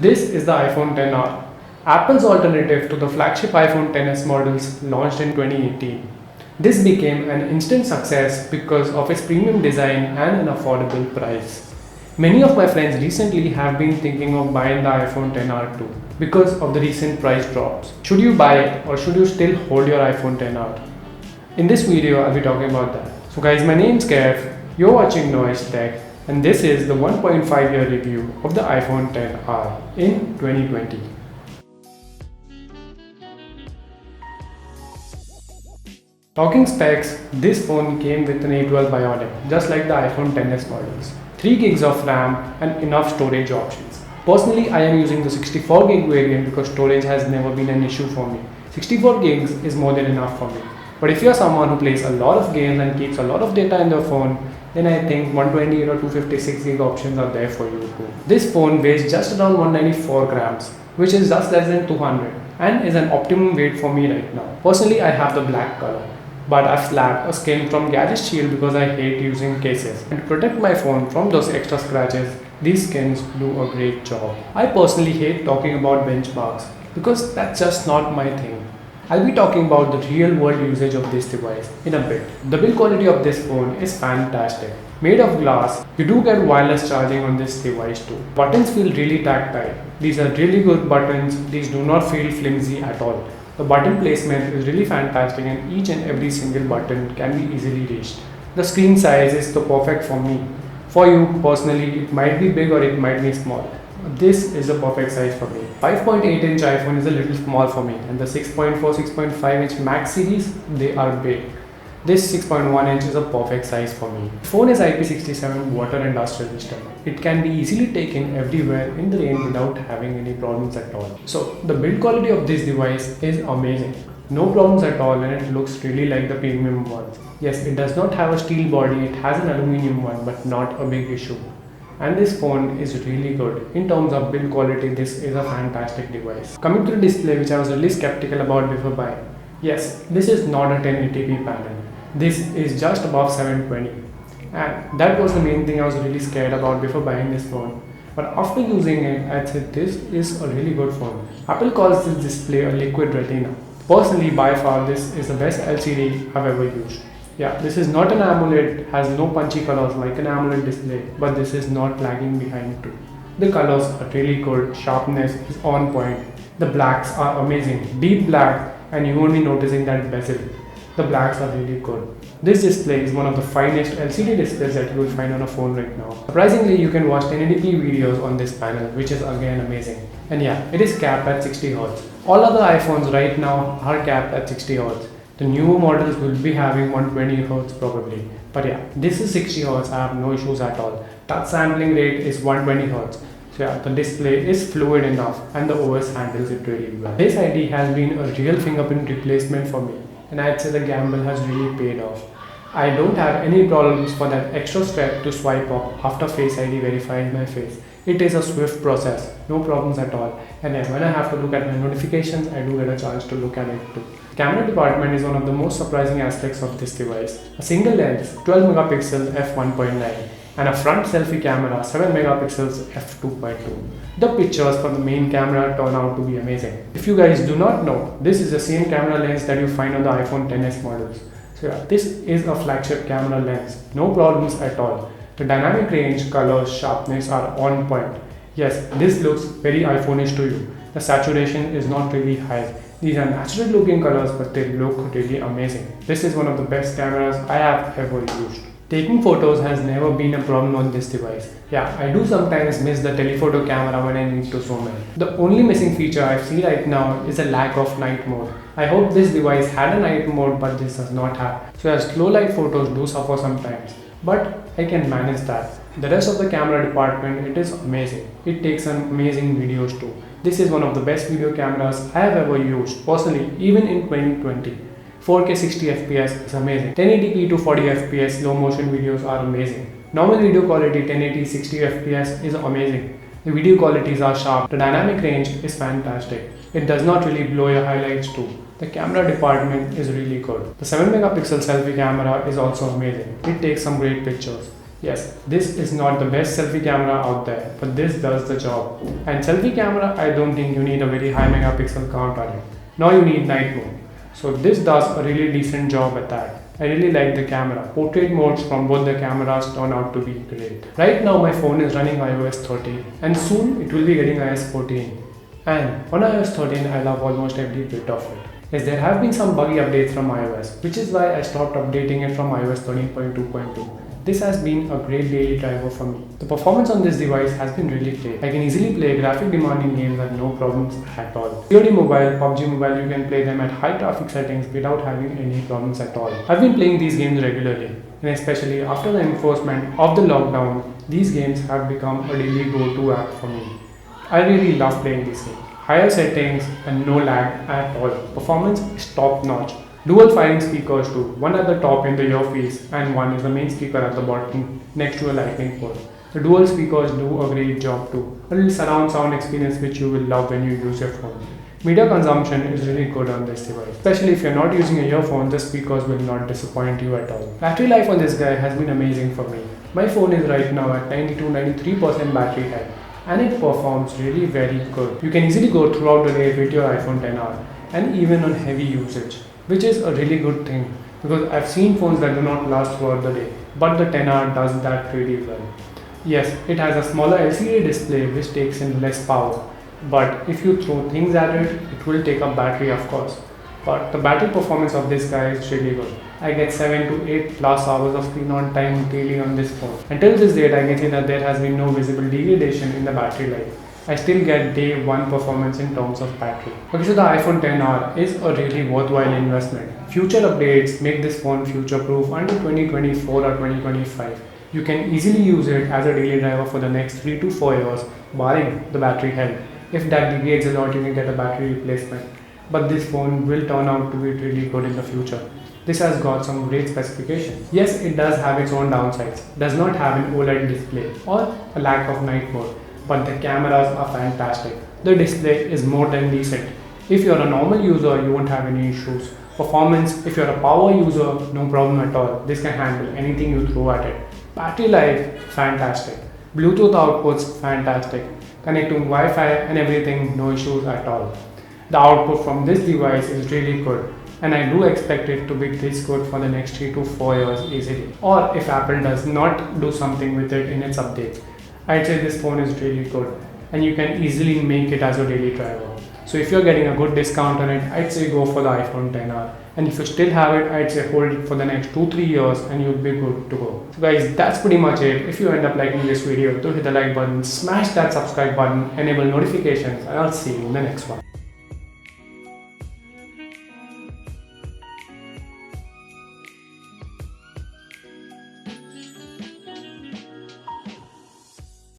This is the iPhone XR, Apple's alternative to the flagship iPhone XS models launched in 2018. This became an instant success because of its premium design and an affordable price. Many of my friends recently have been thinking of buying the iPhone XR too because of the recent price drops. Should you buy it or should you still hold your iPhone XR? In this video, I'll be talking about that. So guys, my name's Kev, you're watching Noise Tech, and this is the 1.5 year review of the iPhone XR in 2020. Talking specs, this phone came with an A12 Bionic, just like the iPhone XS models. 3 gigs of RAM and enough storage options. Personally, I am using the 64 gig variant because storage has never been an issue for me. 64 gigs is more than enough for me. But if you're someone who plays a lot of games and keeps a lot of data in their phone, then I think 128 or 256 gig options are there for you too. This phone weighs just around 194 grams, which is just less than 200 and is an optimum weight for me right now. Personally, I have the black color, but I've slapped a skin from Gadget Shield because I hate using cases. And to protect my phone from those extra scratches, these skins do a great job. I personally hate talking about benchmarks because that's just not my thing. I'll be talking about the real world usage of this device in a bit. The build quality of this phone is fantastic. Made of glass, you do get wireless charging on this device too. Buttons feel really tactile. These are really good buttons. These do not feel flimsy at all. The button placement is really fantastic and each and every single button can be easily reached. The screen size is the perfect for me. For you personally, it might be big or it might be small. This is the perfect size for me. 5.8-inch iPhone is a little small for me, and the 6.4, 6.5-inch Max series, they are big. This 6.1-inch is a perfect size for me. The phone is IP67 water industrial resistant. It can be easily taken everywhere in the rain without having any problems at all. So the build quality of this device is amazing. No problems at all, and it looks really like the premium ones. Yes, it does not have a steel body, it has an aluminium one, but not a big issue. And this phone is really good. In terms of build quality, this is a fantastic device. Coming to the display, which I was really skeptical about before buying. Yes, this is not a 1080p panel. This is just above 720. And that was the main thing I was really scared about before buying this phone. But after using it, I said this is a really good phone. Apple calls this display a liquid retina. Personally, by far, this is the best LCD I've ever used. Yeah, this is not an AMOLED, has no punchy colors like an AMOLED display, but this is not lagging behind too. The colors are really good, sharpness is on point, the blacks are amazing, deep black, and you won't be noticing that bezel. The blacks are really good. This display is one of the finest LCD displays that you will find on a phone right now. Surprisingly, you can watch 1080p videos on this panel, which is again amazing. And yeah, it is capped at 60Hz. All other iPhones right now are capped at 60Hz. The newer models will be having 120Hz probably. But yeah, this is 60Hz, I have no issues at all. Touch sampling rate is 120Hz. So yeah, the display is fluid enough and the OS handles it really well. Face ID has been a real fingerprint replacement for me, and I'd say the gamble has really paid off. I don't have any problems for that extra step to swipe up after Face ID verifies my face. It is a swift process, no problems at all. And then when I have to look at my notifications, I do get a chance to look at it too. Camera department is one of the most surprising aspects of this device. A single lens, 12 megapixel f1.9, and a front selfie camera, 7 megapixels f2.2. The pictures from the main camera turn out to be amazing. If you guys do not know, this is the same camera lens that you find on the iPhone XS models. So yeah, this is a flagship camera lens, no problems at all. The dynamic range, colors, sharpness are on point. Yes, this looks very iPhone-ish to you. The saturation is not really high. These are natural looking colors, but they look really amazing. This is one of the best cameras I have ever used. Taking photos has never been a problem on this device. Yeah, I do sometimes miss the telephoto camera when I need to zoom in. The only missing feature I see right now is a lack of night mode. I hope this device had a night mode, but this does not have. So as low light photos do suffer sometimes, but I can manage that. The rest of the camera department, it is amazing. It takes some amazing videos too. This is one of the best video cameras I have ever used, personally, even in 2020. 4K 60 FPS is amazing. 1080p to 40 FPS slow motion videos are amazing. Normal video quality 1080 60 FPS is amazing. The video qualities are sharp. The dynamic range is fantastic. It does not really blow your highlights too. The camera department is really good. The 7 megapixel selfie camera is also amazing. It takes some great pictures. Yes, this is not the best selfie camera out there, but this does the job. And selfie camera, I don't think you need a very high megapixel count on it. Now you need night mode. So this does a really decent job at that. I really like the camera. Portrait modes from both the cameras turn out to be great. Right now my phone is running iOS 13 and soon it will be getting iOS 14. And on iOS 13 I love almost every bit of it. Yes, there have been some buggy updates from iOS, which is why I stopped updating it from iOS 13.2.2. This has been a great daily driver for me. The performance on this device has been really great. I can easily play graphic demanding games at no problems at all. COD Mobile, PUBG Mobile, you can play them at high traffic settings without having any problems at all. I've been playing these games regularly, and especially after the enforcement of the lockdown, these games have become a daily go-to app for me. I really love playing this game. Higher settings and no lag at all. Performance is top notch. Dual firing speakers too, one at the top in the earpiece and one is the main speaker at the bottom next to a lightning port. The dual speakers do a great job too. A little surround sound experience which you will love when you use your phone. Media consumption is really good on this device. Especially if you're not using a earphone, the speakers will not disappoint you at all. Battery life on this guy has been amazing for me. My phone is right now at 92-93% battery health and it performs really very good. You can easily go throughout the day with your iPhone XR and even on heavy usage, which is a really good thing because I've seen phones that do not last throughout the day, but the XR does that really well. Yes, it has a smaller LCD display which takes in less power, but if you throw things at it, it will take up battery of course. But the battery performance of this guy is really good. I get 7 to 8 plus hours of screen on time daily on this phone. Until this date, I can say that there has been no visible degradation in the battery life. I still get day 1 performance in terms of battery. Okay, so the iPhone XR is a really worthwhile investment. Future updates make this phone future proof until 2024 or 2025. You can easily use it as a daily driver for the next 3 to 4 years, barring the battery health. If that degrades a lot, you can get a battery replacement. But this phone will turn out to be really good in the future. This has got some great specifications. Yes, it does have its own downsides. Does not have an OLED display or a lack of night mode. But the cameras are fantastic. The display is more than decent. If you're a normal user, you won't have any issues. Performance, if you're a power user, no problem at all. This can handle anything you throw at it. Battery life, fantastic. Bluetooth outputs, fantastic. Connecting Wi-Fi and everything, no issues at all. The output from this device is really good. And I do expect it to be this good for the next 3 to 4 years easily. Or if Apple does not do something with it in its updates. I'd say this phone is really good and you can easily make it as a daily driver. So if you're getting a good discount on it, I'd say go for the iPhone XR. And if you still have it, I'd say hold it for the next 2-3 years and you'll be good to go. So guys, that's pretty much it. If you end up liking this video, do hit the like button, smash that subscribe button, enable notifications, and I'll see you in the next one.